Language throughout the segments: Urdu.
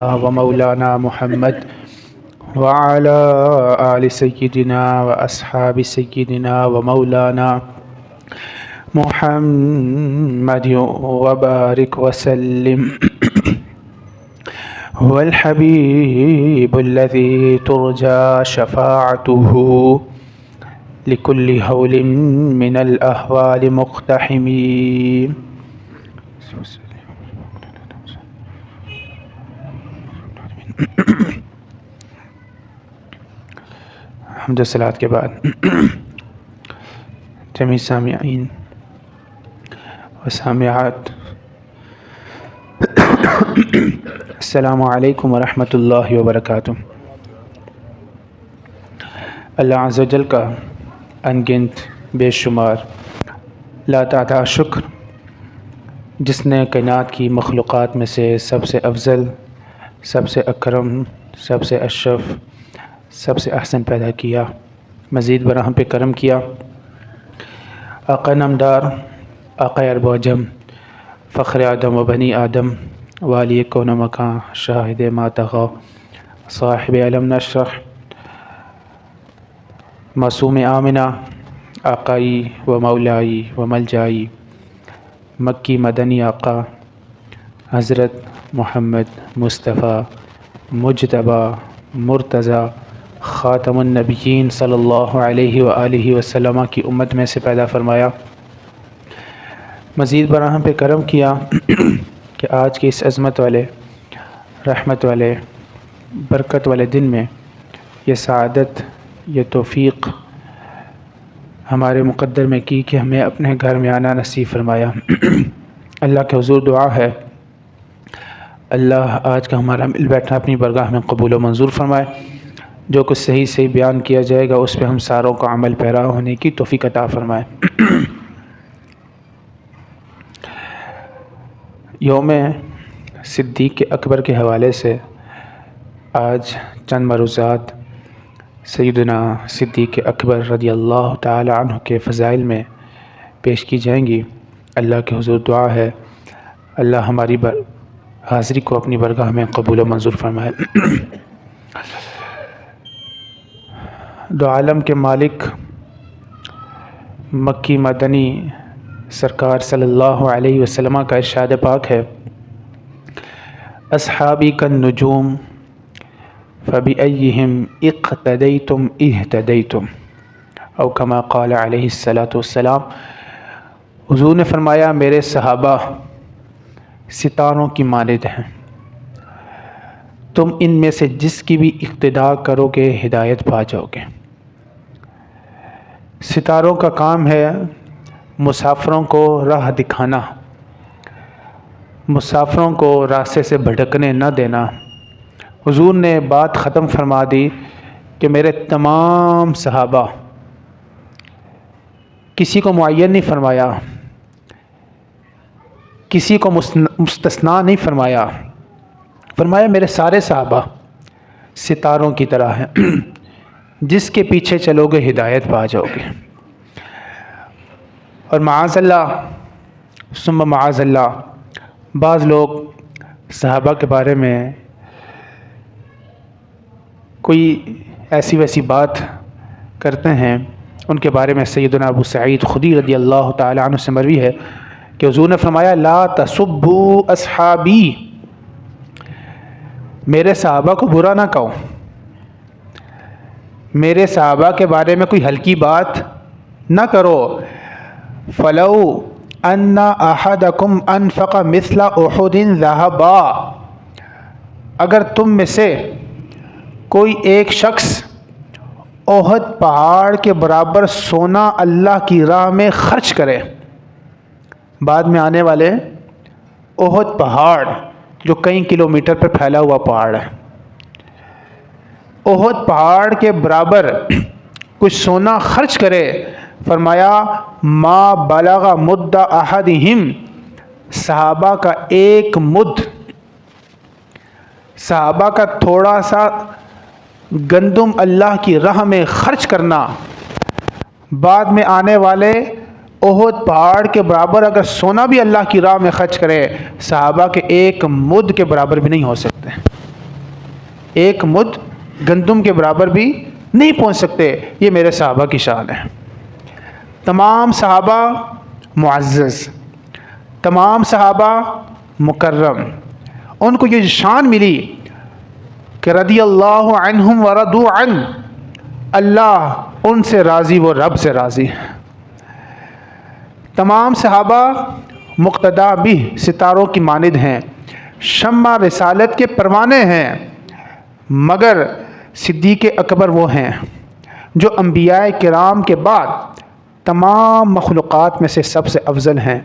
ومولانا محمد وعلى آل سيدنا وأصحاب سيدنا ومولانا محمد وبارك وسلم. هو الحبيب الذي ترجى شفاعته لكل هول من الأهوال مقتحم. حمد و صلات کے بعد جمیع سامعین و سامعات، السلام علیکم ورحمۃ اللہ وبرکاتہ. اللہ عز و جل کا انگنت بے شمار لاتعداد شکر، جس نے کائنات کی مخلوقات میں سے سب سے افضل، سب سے اکرم، سب سے اشرف، سب سے احسن پیدا کیا، مزید بر ہم پہ کرم کیا. آقا نامدار، آقا عرب و عجم، فخر آدم و بنی آدم، والی کون مکان، شاہد ما طغی، صاحب علم نشرح، معصوم آمنہ، آقائی و مولائی و ملجائی، مکی مدنی آقا حضرت محمد مصطفیٰ مجتبیٰ مرتضیٰ خاتم النبیین صلی اللہ علیہ وآلہ وسلم کی امت میں سے پیدا فرمایا. مزید براہم پہ کرم کیا کہ آج کے اس عظمت والے، رحمت والے، برکت والے دن میں یہ سعادت، یہ توفیق ہمارے مقدر میں کی کہ ہمیں اپنے گھر میں آنا نصیب فرمایا. اللہ کے حضور دعا ہے اللہ آج کا ہمارا مل بیٹھنا اپنی برگاہ میں قبول و منظور فرمائے. جو کچھ صحیح صحیح بیان کیا جائے گا اس پہ ہم ساروں کو عمل پیرا ہونے کی توفیق عطا فرمائے. یوم صدیق اکبر کے حوالے سے آج چند مروزات سیدنا صدیق اکبر رضی اللہ تعالی عنہ کے فضائل میں پیش کی جائیں گی. اللہ کے حضور دعا ہے اللہ ہماری حاضری کو اپنی برگاہ میں قبول و منظور فرمائے. دو عالم کے مالک مکی مدنی سرکار صلی اللہ علیہ وسلم کا ارشاد پاک ہے، اصحابی کالنجوم فبأیہم اقتدیتم اہتدیتم، او کما قال علیہ السلام. حضور نے فرمایا میرے صحابہ ستاروں کی مانند ہیں، تم ان میں سے جس کی بھی اقتداء کرو گے ہدایت پا جاؤ گے. ستاروں کا کام ہے مسافروں کو راہ دکھانا، مسافروں کو راستے سے بھٹکنے نہ دینا. حضور نے بات ختم فرما دی کہ میرے تمام صحابہ، کسی کو معین نہیں فرمایا، کسی کو مستثنا نہیں فرمایا، فرمایا میرے سارے صحابہ ستاروں کی طرح ہیں، جس کے پیچھے چلو گے ہدایت پا جاؤ گے. اور معاذ اللہ ثم معاذ اللہ، بعض لوگ صحابہ کے بارے میں کوئی ایسی ویسی بات کرتے ہیں. ان کے بارے میں سیدنا ابو سعید خدری رضی اللہ تعالی عنہ سے مروی ہے کہ حضور نے فرمایا لا تسبوا اصحابی، میرے صحابہ کو برا نہ کہو، میرے صحابہ کے بارے میں کوئی ہلکی بات نہ کرو. فلو ان احدکم انفق مثل احد ذهبا، اگر تم میں سے کوئی ایک شخص احد پہاڑ کے برابر سونا اللہ کی راہ میں خرچ کرے. بعد میں آنے والے احد پہاڑ جو کئی کلومیٹر پر پھیلا ہوا پہاڑ ہے، احد پہاڑ کے برابر کچھ سونا خرچ کرے، فرمایا ما بلغ مد احدہم، صحابہ کا ایک مد، صحابہ کا تھوڑا سا گندم اللہ کی راہ میں خرچ کرنا، بعد میں آنے والے احد پہاڑ کے برابر اگر سونا بھی اللہ کی راہ میں خرچ کرے، صحابہ کے ایک مد کے برابر بھی نہیں ہو سکتے. ایک مد گندم کے برابر بھی نہیں پہنچ سکتے. یہ میرے صحابہ کی شان ہے. تمام صحابہ معزز، تمام صحابہ مکرم، ان کو یہ شان ملی کہ رضی اللہ عنہم ورضوا عنہ، اللہ ان سے راضی، وہ رب سے راضی. تمام صحابہ مقتدا بھی ستاروں کی مانند ہیں، شمع رسالت کے پروانے ہیں، مگر صدیق اکبر وہ ہیں جو انبیاء کرام کے بعد تمام مخلوقات میں سے سب سے افضل ہیں.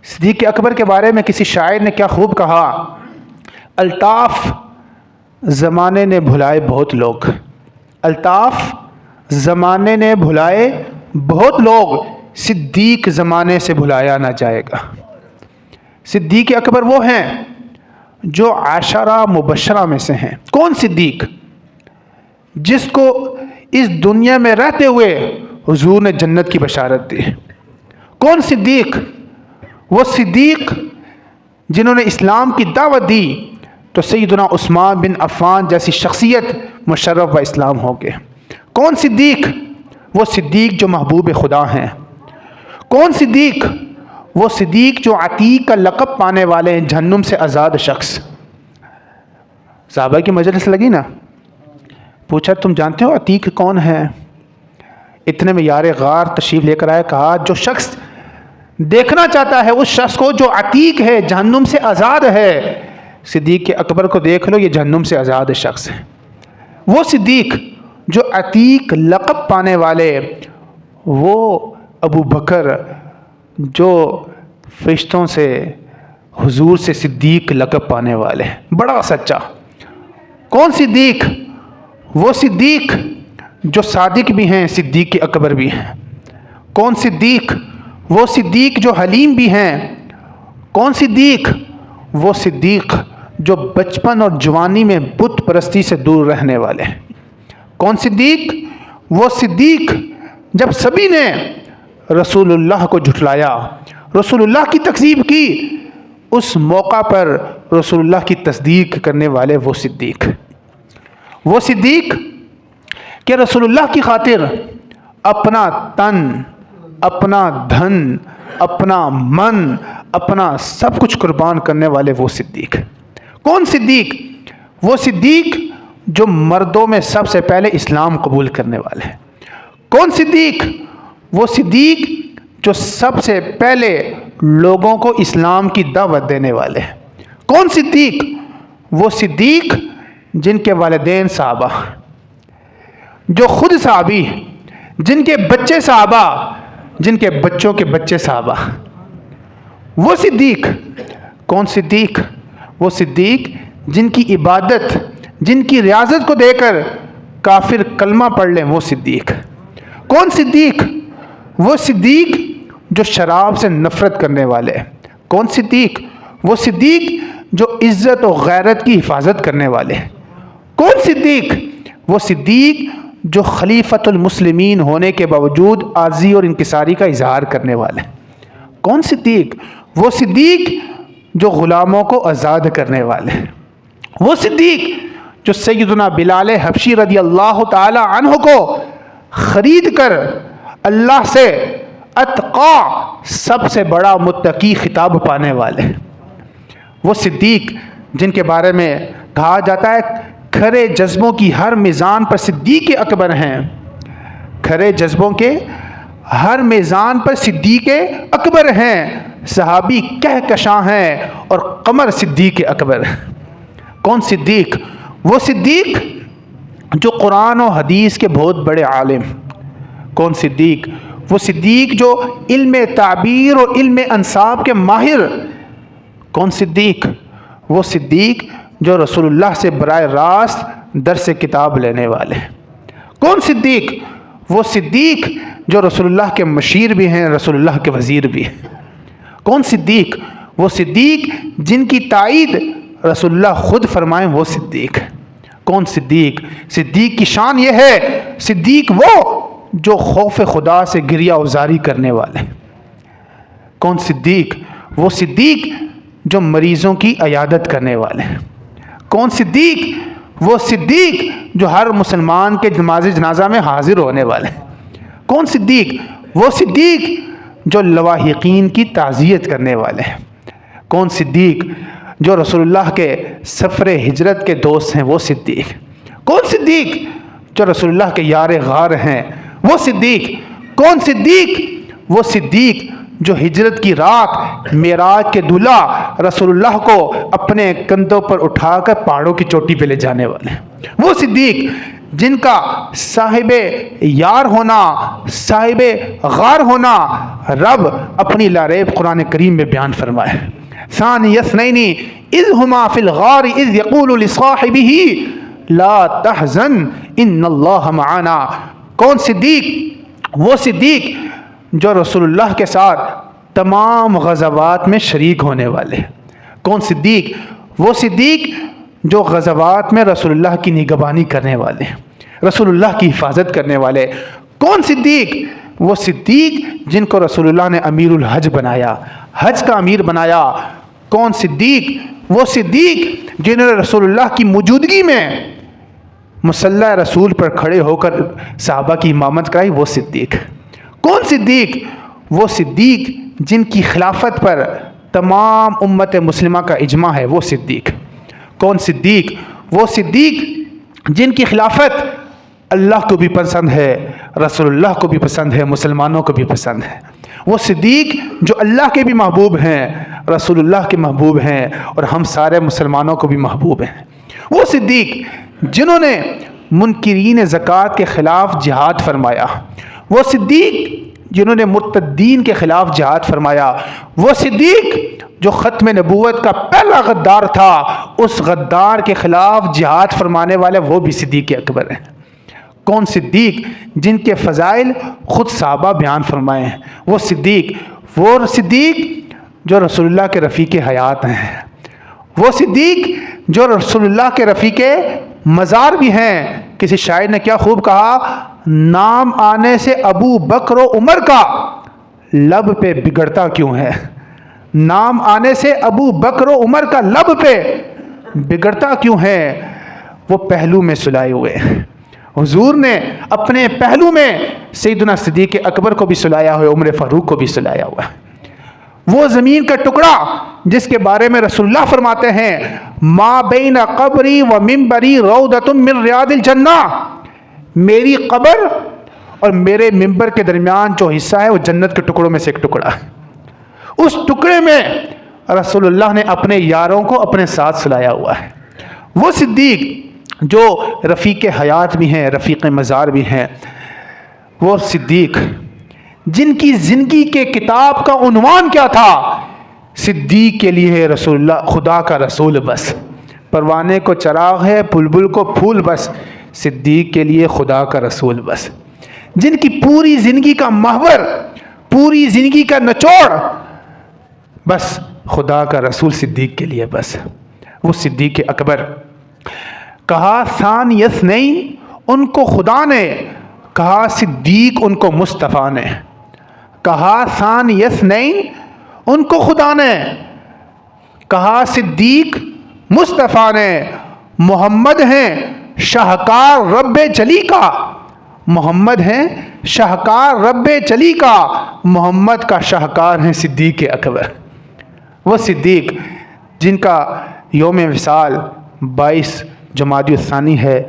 صدیق اکبر کے بارے میں کسی شاعر نے کیا خوب کہا، الطاف زمانے نے بھلائے بہت لوگ، الطاف زمانے نے بھلائے بہت لوگ، صدیق زمانے سے بھلایا نہ جائے گا. صدیق اکبر وہ ہیں جو عشرہ مبشرہ میں سے ہیں. کون صدیق؟ جس کو اس دنیا میں رہتے ہوئے حضور نے جنت کی بشارت دی. کون صدیق؟ وہ صدیق جنہوں نے اسلام کی دعوت دی تو سیدنا عثمان بن عفان جیسی شخصیت مشرف و اسلام ہو گئے. کون صدیق؟ وہ صدیق جو محبوب خدا ہیں. کون صدیق؟ وہ صدیق جو عتیق کا لقب پانے والے ہیں، جہنم سے آزاد شخص. صحابہ کی مجلس لگی نا، پوچھا تم جانتے ہو عتیق کون ہے؟ اتنے میں یار غار تشریف لے کر آئے، کہا جو شخص دیکھنا چاہتا ہے اس شخص کو جو عتیق ہے، جہنم سے آزاد ہے، صدیق اکبر کو دیکھ لو، یہ جہنم سے آزاد شخص ہے. وہ صدیق جو عتیق لقب پانے والے، وہ ابو بکر جو فرشتوں سے، حضور سے صدیق لقب پانے والے، بڑا سچا. کون صدیق؟ وہ صدیق جو صادق بھی ہیں، صدیق اکبر بھی ہیں. کون صدیق؟ وہ صدیق جو حلیم بھی ہیں. کون صدیق؟ وہ صدیق جو بچپن اور جوانی میں بت پرستی سے دور رہنے والے ہیں. کون صدیق؟ وہ صدیق جب سبھی نے رسول اللہ کو جھٹلایا، رسول اللہ کی تکذیب کی، اس موقع پر رسول اللہ کی تصدیق کرنے والے وہ صدیق. وہ صدیق کہ رسول اللہ کی خاطر اپنا تن، اپنا دھن، اپنا من، اپنا سب کچھ قربان کرنے والے وہ صدیق. کون صدیق؟ وہ صدیق جو مردوں میں سب سے پہلے اسلام قبول کرنے والے ہیں. کون صدیق؟ وہ صدیق جو سب سے پہلے لوگوں کو اسلام کی دعوت دینے والے ہیں. کون صدیق؟ وہ صدیق جن کے والدین صحابہ، جو خود صحابی، جن کے بچے صحابہ، جن کے بچوں کے بچے صحابہ. وہ صدیق. کون صدیق؟ وہ صدیق جن کی عبادت، جن کی ریاضت کو دے کر کافر کلمہ پڑھ لیں، وہ صدیق. کون صدیق؟ وہ صدیق جو شراب سے نفرت کرنے والے. کون صدیق؟ وہ صدیق جو عزت و غیرت کی حفاظت کرنے والے. کون صدیق؟ وہ صدیق جو خلیفۃ المسلمین ہونے کے باوجود عاجزی اور انکساری کا اظہار کرنے والے. کون صدیق؟ وہ صدیق جو غلاموں کو آزاد کرنے والے. وہ صدیق جو سیدنا بلال حبشی رضی اللہ تعالی عنہ کو خرید کر اللہ سے اتقا، سب سے بڑا متقی خطاب پانے والے. وہ صدیق جن کے بارے میں کہا جاتا ہے کھرے جذبوں کی ہر میزان پر صدیق اکبر ہیں. کھرے جذبوں کے ہر میزان پر صدیق اکبر ہیں. صحابی کہکشاں ہیں اور قمر صدیق اکبر. کون صدیق؟ وہ صدیق جو قرآن و حدیث کے بہت بڑے عالم. کون صدیق؟ وہ صدیق جو علم تعبیر اور علم انساب کے ماہر. کون صدیق؟ وہ صدیق جو رسول اللہ سے براہ راست درس کتاب لینے والے. کون صدیق؟ وہ صدیق جو رسول اللہ کے مشیر بھی ہیں، رسول اللہ کے وزیر بھی ہیں. کون صدیق؟ وہ صدیق جن کی تائید رسول اللہ خود فرمائیں، وہ صدیق. کون صدیق؟ صدیق کی شان یہ ہے، صدیق وہ جو خوف خدا سے گریہ ازاری کرنے والے. کون صدیق؟ وہ صدیق جو مریضوں کی عیادت کرنے والے. کون صدیق؟ وہ صدیق جو ہر مسلمان کے نماز جنازہ میں حاضر ہونے والے ہیں۔ کون صدیق؟ وہ صدیق جو لواحقین کی تعزیت کرنے والے ہیں۔ کون صدیق؟ جو رسول اللہ کے سفر ہجرت کے دوست ہیں، وہ صدیق۔ کون صدیق؟ جو رسول اللہ کے یار غار ہیں، وہ صدیق۔ کون صدیق؟ وہ صدیق جو ہجرت کی رات معراج کے دولہا رسول اللہ کو اپنے کندھوں پر اٹھا کر پہاڑوں کی چوٹی پہ لے جانے والے ہیں۔ وہ صدیق جن کا صاحب یار ہونا، صاحب غار ہونا رب اپنی لاریب قرآن کریم میں بیان فرمائے۔ ثانی اثنین اذ ہما فی الغار اذ یقول لصاحبہ لا تحزن ان اللہ معنا۔ کون صدیق؟ وہ صدیق جو رسول اللہ کے ساتھ تمام غزوات میں شریک ہونے والے۔ کون صدیق؟ وہ صدیق جو غزوات میں رسول اللہ کی نگہبانی کرنے والے، رسول اللہ کی حفاظت کرنے والے۔ کون صدیق؟ وہ صدیق جن کو رسول اللہ نے امیر الحج بنایا، حج کا امیر بنایا۔ کون صدیق؟ وہ صدیق جنہوں نے رسول اللہ کی موجودگی میں مصلی رسول پر کھڑے ہو کر صحابہ کی امامت کرائی، وہ صدیق۔ کون صدیق؟ وہ صدیق جن کی خلافت پر تمام امت مسلمہ کا اجماع ہے، وہ صدیق۔ کون صدیق؟ وہ صدیق جن کی خلافت اللہ کو بھی پسند ہے، رسول اللہ کو بھی پسند ہے، مسلمانوں کو بھی پسند ہے۔ وہ صدیق جو اللہ کے بھی محبوب ہیں، رسول اللہ کے محبوب ہیں، اور ہم سارے مسلمانوں کو بھی محبوب ہیں۔ وہ صدیق جنہوں نے منکرین زکوٰۃ کے خلاف جہاد فرمایا۔ وہ صدیق جنہوں نے مرتدین کے خلاف جہاد فرمایا۔ وہ صدیق جو ختم نبوت کا پہلا غدار تھا، اس غدار کے خلاف جہاد فرمانے والے وہ بھی صدیق اکبر ہیں۔ کون صدیق؟ جن کے فضائل خود صحابہ بیان فرمائے ہیں، وہ صدیق۔ وہ صدیق جو رسول اللہ کے رفیق حیات ہیں، وہ صدیق جو رسول اللہ کے رفیق مزار بھی ہیں۔ کسی شاعر نے کیا خوب کہا، نام آنے سے ابو بکر و عمر کا لب پہ بگڑتا کیوں ہے؟ نام آنے سے ابو بکر و عمر کا لب پہ بگڑتا کیوں ہے؟ وہ پہلو میں سلائے ہوئے۔ حضور نے اپنے پہلو میں سیدنا صدیق اکبر کو بھی سلایا ہوا، عمر فاروق کو بھی سلایا ہوا۔ وہ زمین کا ٹکڑا جس کے بارے میں رسول اللہ فرماتے ہیں، ما بین قبری و منبری روضۃ من ریاض الجنہ، میری قبر اور میرے منبر کے درمیان جو حصہ ہے وہ جنت کے ٹکڑوں میں سے ایک ٹکڑا ہے۔ اس ٹکڑے میں رسول اللہ نے اپنے یاروں کو اپنے ساتھ سلایا ہوا ہے۔ وہ صدیق جو رفیق حیات بھی ہیں، رفیق مزار بھی ہیں۔ وہ صدیق جن کی زندگی کے کتاب کا عنوان کیا تھا، صدیق کے لیے رسول اللہ خدا کا رسول بس، پروانے کو چراغ ہے بلبل کو پھول بس، صدیق کے لیے خدا کا رسول بس۔ جن کی پوری زندگی کا محور، پوری زندگی کا نچوڑ بس خدا کا رسول صدیق کے لیے بس، وہ صدیق اکبر۔ کہا ثانی اثنین، ان کو خدا نے، کہا صدیق ان کو مصطفیٰ نے۔ کہا ثانی اثنین، ان کو خدا نے، کہا صدیق مصطفیٰ نے۔ محمد ہیں شاہکار رب جلی کا، محمد ہیں شاہکار رب جلی کا، محمد کا شاہکار ہیں صدیق اکبر۔ وہ صدیق جن کا یوم وصال 22 جمادی الثانی ہے،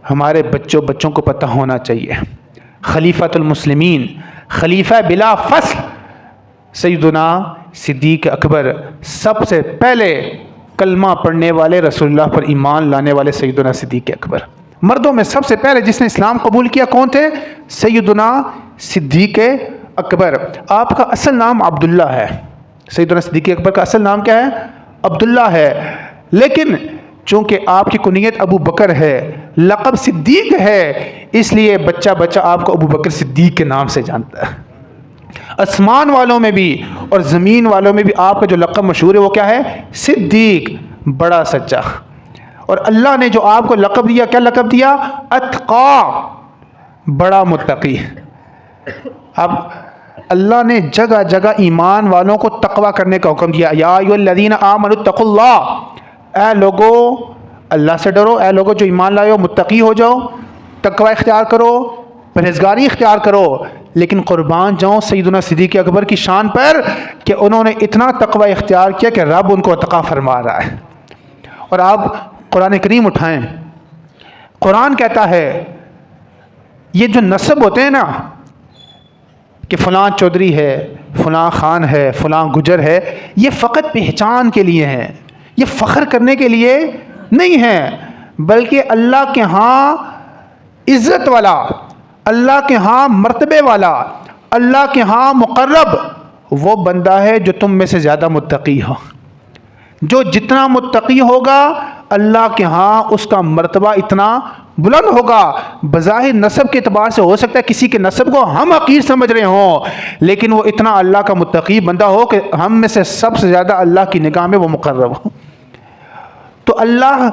ہمارے بچوں کو پتہ ہونا چاہیے۔ خلیفۃ المسلمین، خلیفہ بلا فصل سیدنا صدیق اکبر، سب سے پہلے کلمہ پڑھنے والے، رسول اللہ پر ایمان لانے والے سیدنا صدیق اکبر۔ مردوں میں سب سے پہلے جس نے اسلام قبول کیا کون تھے؟ سیدنا صدیق اکبر۔ آپ کا اصل نام عبداللہ ہے، سیدنا صدیق اکبر کا اصل نام کیا ہے؟ عبداللہ ہے، لیکن چونکہ آپ کی کنیت ابو بکر ہے، لقب صدیق ہے، اس لیے بچہ آپ کو ابو بکر صدیق کے نام سے جانتا ہے۔ آسمان والوں میں بھی اور زمین والوں میں بھی آپ کا جو لقب مشہور ہے وہ کیا ہے؟ صدیق، بڑا سچا۔ اور اللہ نے جو آپ کو لقب دیا، کیا لقب دیا؟ اتقا، بڑا متقی۔ اب اللہ نے جگہ جگہ ایمان والوں کو تقوی کرنے کا حکم دیا، یا ایھا الذین آمنوا اتقوا اللہ، اے لوگو اللہ سے ڈرو اے لوگوں جو ایمان لائے ہو، متقی ہو جاؤ، تقوی اختیار کرو، پرہیزگاری اختیار کرو۔ لیکن قربان جاؤں سیدنا صدیق اکبر کی شان پر کہ انہوں نے اتنا تقوی اختیار کیا کہ رب ان کو عطا فرما رہا ہے۔ اور آپ قرآن کریم اٹھائیں، قرآن کہتا ہے یہ جو نسب ہوتے ہیں نا کہ فلاں چودھری ہے، فلاں خان ہے، فلاں گجر ہے، یہ فقط پہچان کے لیے ہیں، یہ فخر کرنے کے لیے نہیں ہیں، بلکہ اللہ کے ہاں عزت والا، اللہ کے ہاں مرتبے والا، اللہ کے ہاں مقرب وہ بندہ ہے جو تم میں سے زیادہ متقی ہو۔ جو جتنا متقی ہوگا اللہ کے ہاں اس کا مرتبہ اتنا بلند ہوگا۔ بظاہر نسب کے اعتبار سے ہو سکتا ہے کسی کے نسب کو ہم حقیر سمجھ رہے ہوں، لیکن وہ اتنا اللہ کا متقی بندہ ہو کہ ہم میں سے سب سے زیادہ اللہ کی نگاہ میں وہ مقرب ہو۔ تو اللہ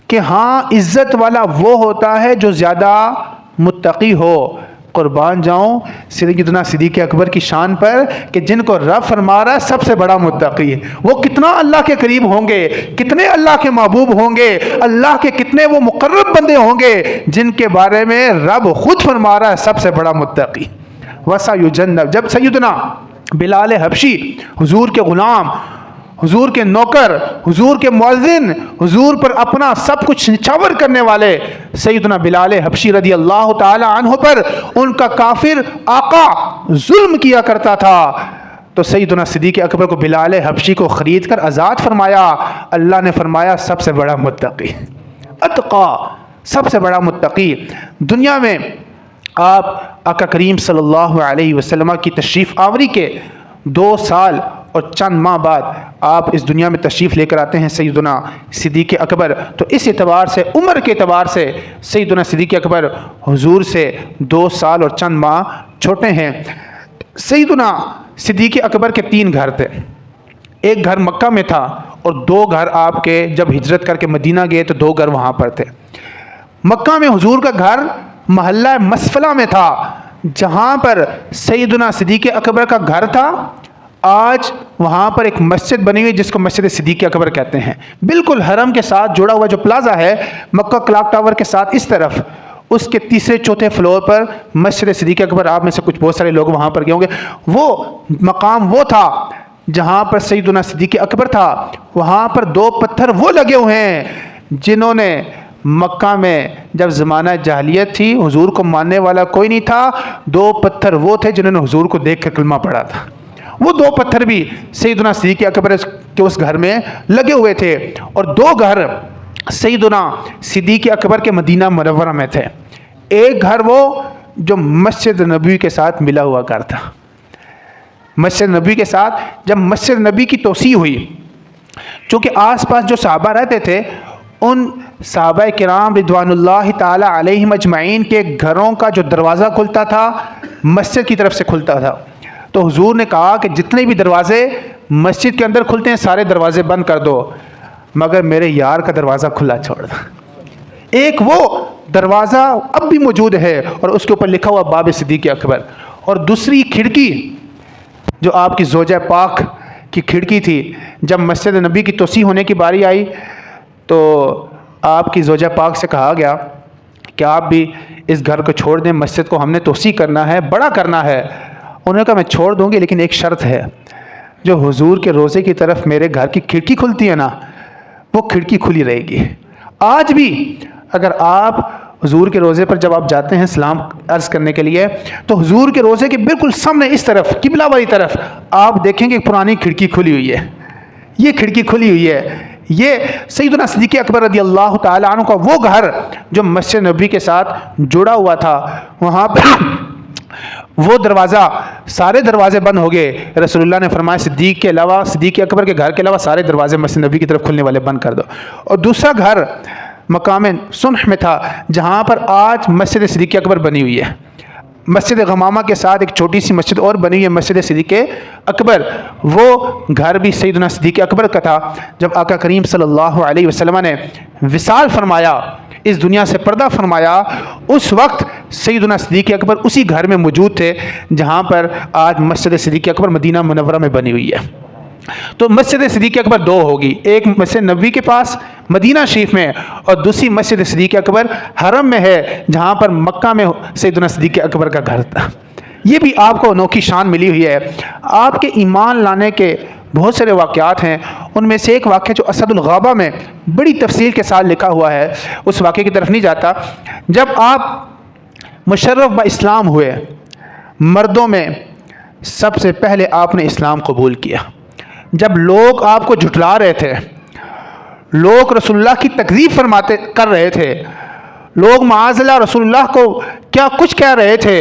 کہ ہاں عزت والا وہ ہوتا ہے جو زیادہ متقی ہو۔ قربان جاؤں سیدنا صدیق اکبر کی شان پر کہ جن کو رب فرما رہا ہے سب سے بڑا متقی ہے، وہ کتنا اللہ کے قریب ہوں گے، کتنے اللہ کے محبوب ہوں گے، اللہ کے کتنے وہ مقرب بندے ہوں گے جن کے بارے میں رب خود فرما رہا ہے سب سے بڑا متقی۔ وَسَيُجَنَّبُ، جب سیدنا بلال حبشی حضور کے غلام، حضور کے نوکر، حضور کے مؤذن، حضور پر اپنا سب کچھ نچھاور کرنے والے سیدنا بلال حبشی رضی اللہ تعالی عنہ پر ان کا کافر آقا ظلم کیا کرتا تھا، تو سیدنا صدیق اکبر کو بلال حبشی کو خرید کر آزاد فرمایا۔ اللہ نے فرمایا سب سے بڑا متقی، اتقا، سب سے بڑا متقی۔ دنیا میں آپ آقا کریم صلی اللہ علیہ وسلم کی تشریف آوری کے 2 سال اور چند ماہ بعد آپ اس دنیا میں تشریف لے کر آتے ہیں سیدنا صدیق اکبر، تو اس اعتبار سے عمر کے اعتبار سے سیدنا صدیق اکبر حضور سے 2 سال اور چند ماہ چھوٹے ہیں۔ سیدنا صدیق اکبر کے 3 گھر تھے، ایک گھر مکہ میں تھا اور 2 گھر آپ کے جب ہجرت کر کے مدینہ گئے تو 2 گھر وہاں پر تھے۔ مکہ میں حضور کا گھر محلہ مسفلہ میں تھا جہاں پر سیدنا صدیق اکبر کا گھر تھا۔ آج وہاں پر ایک مسجد بنی ہوئی جس کو مسجد صدیق اکبر کہتے ہیں، بالکل حرم کے ساتھ جڑا ہوا جو پلازا ہے مکہ کلاک ٹاور کے ساتھ، اس طرف اس کے 3 4 فلور پر مسجد صدیق اکبر، آپ میں سے کچھ بہت سارے لوگ وہاں پر گئے ہوں گے، وہ مقام وہ تھا جہاں پر سیدنا صدیق اکبر تھا۔ وہاں پر 2 پتھر وہ لگے ہوئے ہیں جنہوں نے مکہ میں جب زمانہ جاہلیت تھی حضور کو ماننے والا کوئی نہیں تھا، 2 پتھر وہ تھے جنہوں نے حضور کو دیکھ کر کلمہ پڑھا تھا۔ وہ 2 پتھر بھی سیدنا صدیق اکبر کے اس گھر میں لگے ہوئے تھے، اور 2 گھر سیدنا صدیق اکبر کے مدینہ منورہ میں تھے۔ ایک گھر وہ جو مسجد نبوی کے ساتھ ملا ہوا گھر تھا، مسجد نبوی کے ساتھ جب مسجد نبوی کی توسیع ہوئی، چونکہ آس پاس جو صحابہ رہتے تھے ان صحابہ کرام رضوان اللہ تعالی علیہم اجمعین کے گھروں کا جو دروازہ کھلتا تھا مسجد کی طرف سے کھلتا تھا، تو حضور نے کہا کہ جتنے بھی دروازے مسجد کے اندر کھلتے ہیں سارے دروازے بند کر دو، مگر میرے یار کا دروازہ کھلا چھوڑ دو۔ ایک وہ دروازہ اب بھی موجود ہے اور اس کے اوپر لکھا ہوا باب صدیق اکبر، اور دوسری کھڑکی جو آپ کی زوجہ پاک کی کھڑکی تھی، جب مسجد نبی کی توسیع ہونے کی باری آئی تو آپ کی زوجہ پاک سے کہا گیا کہ آپ بھی اس گھر کو چھوڑ دیں، مسجد کو ہم نے توسیع کرنا ہے، بڑا کرنا ہے۔ انہوں نے کہا میں چھوڑ دوں گی لیکن ایک شرط ہے، جو حضور کے روضے کی طرف میرے گھر کی کھڑکی کھلتی ہے نا وہ کھڑکی کھلی رہے گی۔ آج بھی اگر آپ حضور کے روضے پر جب آپ جاتے ہیں سلام عرض کرنے کے لیے تو حضور کے روضے کے بالکل سامنے اس طرف قبلہ والی طرف آپ دیکھیں گے پرانی کھڑکی کھلی ہوئی ہے، یہ کھڑکی کھلی ہوئی ہے۔ یہ سیدنا صدیق اکبر رضی اللہ تعالی عنہ کا وہ گھر جو مسجد نبوی کے ساتھ جڑا ہوا تھا، وہاں پر وہ دروازہ، سارے دروازے بند ہو گئے۔ رسول اللہ نے فرمایا صدیق کے علاوہ، صدیق اکبر کے گھر کے علاوہ سارے دروازے مسجد نبی کی طرف کھلنے والے بند کر دو۔ اور دوسرا گھر مقام سنح میں تھا جہاں پر آج مسجد صدیق اکبر بنی ہوئی ہے، مسجد غمامہ کے ساتھ ایک چھوٹی سی مسجد اور بنی ہوئی ہے مسجد صدیق اکبر، وہ گھر بھی سیدنا صدیق اکبر کا تھا۔ جب آقا کریم صلی اللہ علیہ وسلم نے وصال فرمایا، اس دنیا سے پردہ فرمایا، اس وقت سیدنا صدیق اکبر اسی گھر میں موجود تھے جہاں پر آج مسجد صدیق اکبر مدینہ منورہ میں بنی ہوئی ہے۔ تو مسجد صدیق اکبر دو ہوگی، ایک مسجد نبوی کے پاس مدینہ شریف میں، اور دوسری مسجد صدیق اکبر حرم میں ہے، جہاں پر مکہ میں سیدنا صدیق اکبر کا گھر تھا۔ یہ بھی آپ کو انوکھی شان ملی ہوئی ہے۔ آپ کے ایمان لانے کے بہت سارے واقعات ہیں، ان میں سے ایک واقعہ جو اسد الغابہ میں بڑی تفصیل کے ساتھ لکھا ہوا ہے، اس واقعے کی طرف نہیں جاتا۔ جب آپ مشرف با اسلام ہوئے، مردوں میں سب سے پہلے آپ نے اسلام قبول کیا۔ جب لوگ آپ کو جھٹلا رہے تھے، لوگ رسول اللہ کی تکذیب کر رہے تھے، لوگ معاذ اللہ رسول اللہ کو کیا کچھ کہہ رہے تھے،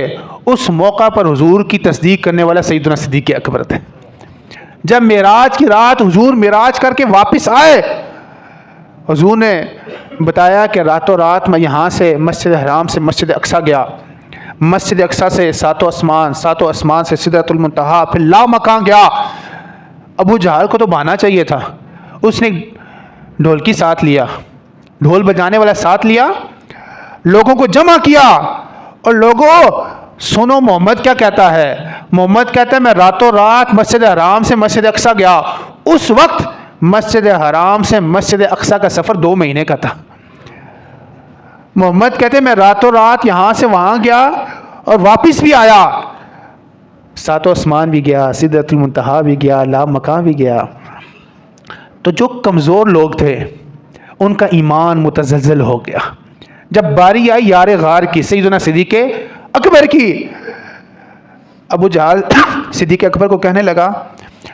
اس موقع پر حضور کی تصدیق کرنے والا سیدنا صدیق اکبر تھے۔ جب معراج کی رات حضور معراج کر کے واپس آئے، حضور نے بتایا کہ راتوں رات میں یہاں سے مسجد حرام سے مسجد اقصیٰ گیا، مسجد اقصیٰ سے ساتوں آسمان سے سدرۃ المنتہا، پھر لامکان گیا۔ ابو جہل کو تو بہانا چاہیے تھا، اس نے ڈھولکی ساتھ لیا، ڈھول بجانے والا ساتھ لیا، لوگوں کو جمع کیا، اور لوگوں سنو محمد کیا کہتا ہے۔ محمد کہتا ہے میں راتوں رات مسجد حرام سے مسجد اقصیٰ گیا۔ اس وقت مسجد حرام سے مسجد اقصیٰ کا سفر 2 مہینے کا تھا۔ محمد کہتے ہیں میں راتوں رات یہاں سے وہاں گیا اور واپس بھی آیا، ساتوں آسمان بھی گیا، سدرۃ المنتہا بھی گیا، لامکان بھی گیا۔ تو جو کمزور لوگ تھے ان کا ایمان متزلزل ہو گیا۔ جب باری آئی یار غار کی، سیدنا صدیق اکبر کی، ابو جہل صدیق اکبر کو کہنے لگا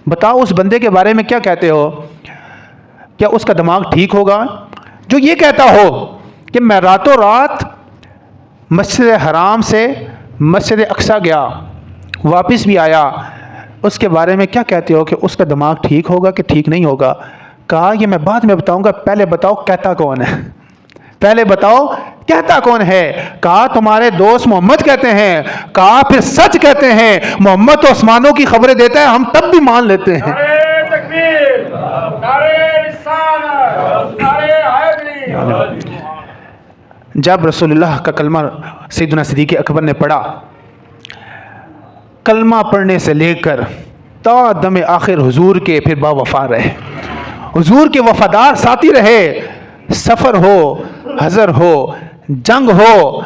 بتاؤ اس بندے کے بارے میں کیا کہتے ہو، کیا اس کا دماغ ٹھیک ہوگا جو یہ کہتا ہو کہ میں راتوں رات مسجد حرام سے مسجد اقصیٰ گیا واپس بھی آیا، اس کے بارے میں کیا کہتے ہو کہ اس کا دماغ ٹھیک ہوگا کہ ٹھیک نہیں ہوگا؟ کہا یہ میں بعد میں بتاؤں گا، پہلے بتاؤ کہتا کون ہے، پہلے بتاؤ کہتا کون ہے؟ کہا تمہارے دوست محمد کہتے ہیں۔ کہا پھر سچ کہتے ہیں، محمد تو آسمانوں کی خبریں دیتا ہے، ہم تب بھی مان لیتے ہیں۔ نعرہ تکبیر، نعرہ رسالت، نعرہ حیدری۔ جب رسول اللہ کا کلمہ سیدنا صدیق اکبر نے پڑھا، کلمہ پڑھنے سے لے کر تا دم آخر حضور کے پھر با وفا رہے، حضور کے وفادار ساتھی رہے، سفر ہو، حضر ہو، جنگ ہو،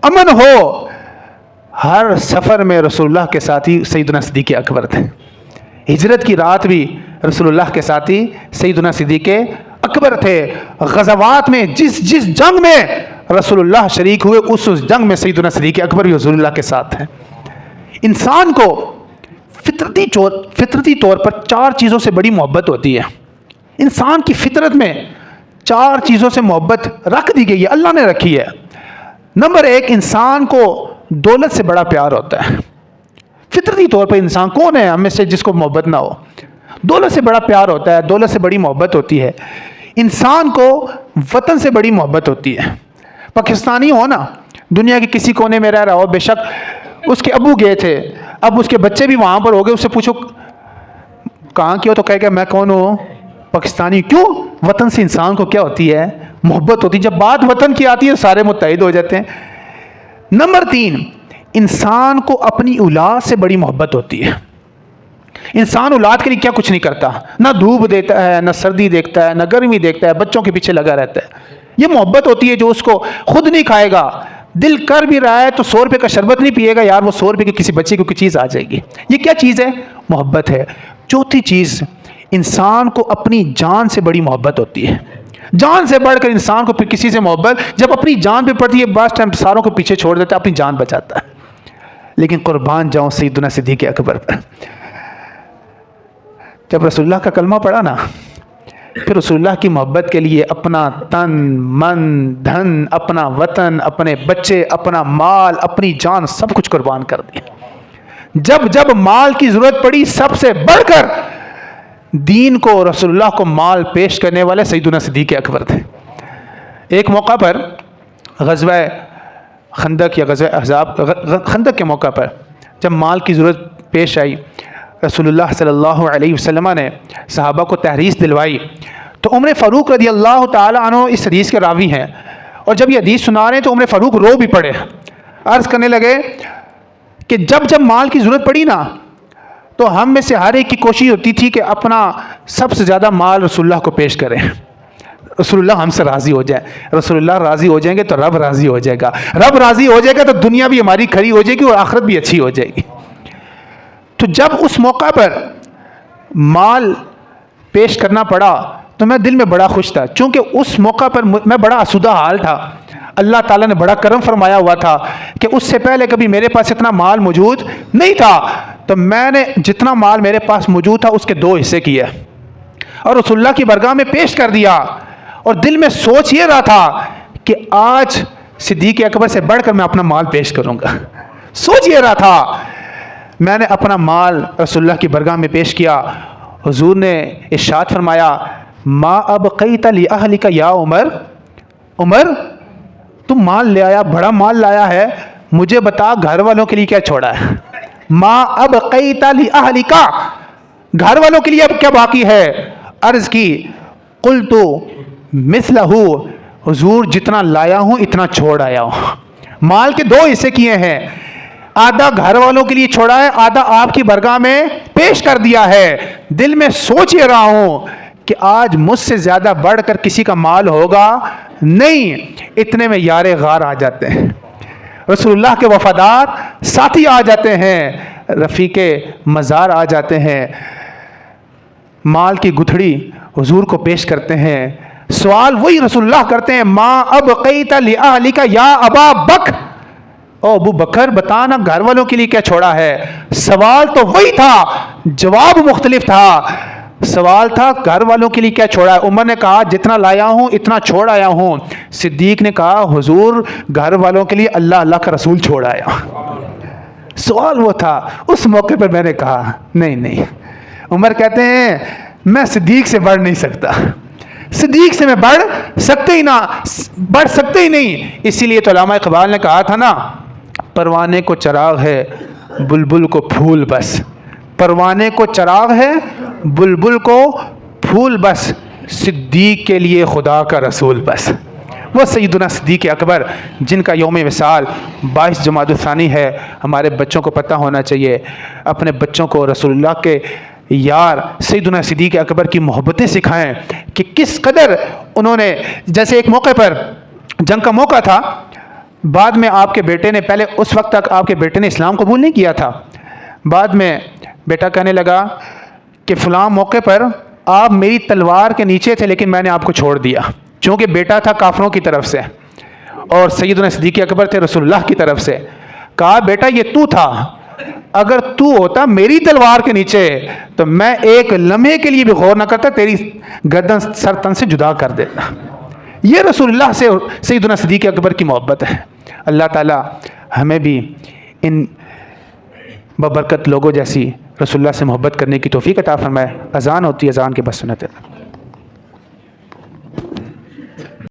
امن ہو، ہر سفر میں رسول اللہ کے ساتھی سیدنا صدیق اکبر تھے۔ ہجرت کی رات بھی رسول اللہ کے ساتھی سیدنا صدیق اکبر تھے۔ غزوات میں جس جنگ میں رسول اللہ شریک ہوئے، اس جنگ میں سیدنا صدیق اکبر بھی رسول اللہ کے ساتھ ہیں۔ انسان کو فطرتی طور پر 4 چیزوں سے بڑی محبت ہوتی ہے۔ انسان کی فطرت میں 4 چیزوں سے محبت رکھ دی گئی ہے، اللہ نے رکھی ہے۔ نمبر 1، انسان کو دولت سے بڑا پیار ہوتا ہے۔ فطرتی طور پر انسان کون ہے ہم میں سے جس کو محبت نہ ہو؟ دولت سے بڑا پیار ہوتا ہے، دولت سے بڑی محبت ہوتی ہے۔ انسان کو وطن سے بڑی محبت ہوتی ہے۔ پاکستانی ہو نا، دنیا کے کسی کونے میں رہ رہا ہو، بے شک اس کے ابو گئے تھے، اب اس کے بچے بھی وہاں پر ہو گئے، اس سے پوچھو کہاں کی ہو تو کہے گا میں کون ہوں؟ پاکستانی۔ کیوں؟ وطن سے انسان کو کیا ہوتی ہے؟ محبت ہوتی ہے۔ جب بات وطن کی آتی ہے سارے متحد ہو جاتے ہیں۔ نمبر 3، انسان کو اپنی اولاد سے بڑی محبت ہوتی ہے۔ انسان اولاد کے لیے کیا کچھ نہیں کرتا، نہ دھوپ دیتا ہے، نہ سردی دیکھتا ہے، نہ گرمی دیکھتا ہے، بچوں کے پیچھے لگا رہتا ہے۔ یہ محبت ہوتی ہے جو اس کو خود نہیں کھائے گا، دل کر بھی رہا ہے تو 100 روپے کا شربت نہیں پیے گا، یار وہ 100 روپے کی کسی بچے کو کوئی چیز آ جائے گی۔ یہ کیا چیز ہے؟ محبت ہے۔ چوتھی چیز، انسان کو اپنی جان سے بڑی محبت ہوتی ہے۔ جان سے بڑھ کر انسان کو پھر کسی سے محبت جب اپنی جان پہ پڑتی ہے، بعض ٹائم ساروں کو پیچھے چھوڑ دیتا ہے، اپنی جان بچاتا ہے۔ لیکن قربان جاؤں سیدنا صدیق اکبر پر، جب رسول اللہ کا کلمہ پڑھا نا، پھر رسول اللہ کی محبت کے لیے اپنا تن من دھن، اپنا وطن، اپنے بچے، اپنا مال، اپنی جان، سب کچھ قربان کر دیا۔ جب مال کی ضرورت پڑی، سب سے بڑھ کر دین کو، رسول اللہ کو مال پیش کرنے والے سیدنا صدیق اکبر تھے۔ ایک موقع پر غزوہ خندق یا غزوہ احزاب، خندق کے موقع پر جب مال کی ضرورت پیش آئی، رسول اللہ صلی اللہ علیہ وسلم نے صحابہ کو تحریض دلوائی، تو عمر فاروق رضی اللہ تعالی عنہ اس حدیث کے راوی ہیں، اور جب یہ حدیث سنا رہے ہیں تو عمر فاروق رو بھی پڑے، عرض کرنے لگے کہ جب مال کی ضرورت پڑی نا تو ہم میں سے ہر ایک کی کوشش ہوتی تھی کہ اپنا سب سے زیادہ مال رسول اللہ کو پیش کریں، رسول اللہ ہم سے راضی ہو جائے. رسول اللہ راضی ہو جائیں گے تو رب راضی ہو جائے گا، رب راضی ہو جائے گا تو دنیا بھی ہماری کھری ہو جائے گی اور آخرت بھی اچھی ہو جائے گی. تو جب اس موقع پر مال پیش کرنا پڑا تو میں دل میں بڑا خوش تھا، چونکہ اس موقع پر میں بڑا آسودہ حال تھا. اللہ تعالیٰ نے بڑا کرم فرمایا ہوا تھا کہ اس سے پہلے کبھی میرے پاس اتنا مال موجود نہیں تھا. تو میں نے جتنا مال میرے پاس موجود تھا اس کے 2 حصے کیے اور رسول اللہ کی بارگاہ میں پیش کر دیا. اور دل میں سوچ یہ رہا تھا کہ آج صدیق اکبر سے بڑھ کر میں اپنا مال پیش کروں گا. سوچ یہ رہا تھا. میں نے اپنا مال رسول اللہ کی بارگاہ میں پیش کیا. حضور نے ارشاد فرمایا ما ابقیت لأہلک یا عمر، عمر تم مال لے آیا، بڑا مال لایا ہے، مجھے بتا گھر والوں کے لیے کیا چھوڑا ہے. ما ابقیت لأہلک، گھر والوں کے لیے اب کیا باقی ہے. عرض کی قلت مثلہ، حضور جتنا لایا ہوں اتنا چھوڑ آیا ہوں. مال کے 2 حصے کیے ہیں، آدھا گھر والوں کے لیے چھوڑا ہے، آدھا آپ کی بارگاہ میں پیش کر دیا ہے. دل میں سوچ یہ رہا ہوں کہ آج مجھ سے زیادہ بڑھ کر کسی کا مال ہوگا نہیں. اتنے میں یار غار آ جاتے ہیں، رسول اللہ کے وفادار ساتھی آ جاتے ہیں، رفیق مزار آ جاتے ہیں، مال کی گٹھڑی حضور کو پیش کرتے ہیں. سوال وہی رسول اللہ کرتے ہیں ما ابقیت لأہلک یا ابا بکر، او ابو بکر بتانا گھر والوں کے لیے کیا چھوڑا ہے. سوال تو وہی تھا، جواب مختلف تھا. سوال تھا گھر والوں کے لیے کیا چھوڑا ہے. عمر نے کہا جتنا لایا ہوں اتنا چھوڑ آیا ہوں. صدیق نے کہا حضور گھر والوں کے لیے اللہ اللہ کا رسول چھوڑ آیا. سوال وہ تھا. اس موقع پر میں نے کہا نہیں. عمر کہتے ہیں میں صدیق سے بڑھ نہیں سکتا، صدیق سے میں بڑھ سکتے ہی نہیں. اسی لیے تو علامہ اقبال نے کہا تھا نا پروانے کو چراغ ہے بلبل کو پھول بس، پروانے کو چراغ ہے بلبل کو پھول بس، صدیق کے لیے خدا کا رسول بس. وہ سیدنا صدیق اکبر جن کا یوم وصال 22 جمادی الثانی ہے. ہمارے بچوں کو پتہ ہونا چاہیے، اپنے بچوں کو رسول اللہ کے یار سیدنا صدیق اکبر کی محبتیں سکھائیں کہ کس قدر انہوں نے، جیسے ایک موقع پر جنگ کا موقع تھا، بعد میں آپ کے بیٹے نے، پہلے اس وقت تک آپ کے بیٹے نے اسلام قبول نہیں کیا تھا، بعد میں بیٹا کہنے لگا کہ فلاں موقع پر آپ میری تلوار کے نیچے تھے لیکن میں نے آپ کو چھوڑ دیا، چونکہ بیٹا تھا کافروں کی طرف سے اور سیدنا صدیق اکبر تھے رسول اللہ کی طرف سے. کہا بیٹا یہ تو تھا، اگر تو ہوتا میری تلوار کے نیچے تو میں ایک لمحے کے لیے بھی غور نہ کرتا، تیری گردن سر تن سے جدا کر دیتا. یہ رسول اللہ سے سیدنا صدیق اکبر کی محبت ہے. اللہ تعالی ہمیں بھی ان ببرکت لوگوں جیسی رسول اللہ سے محبت کرنے کی توفیق عطا فرمائے. اذان ہوتی ہے، اذان کے بس سنت ہے.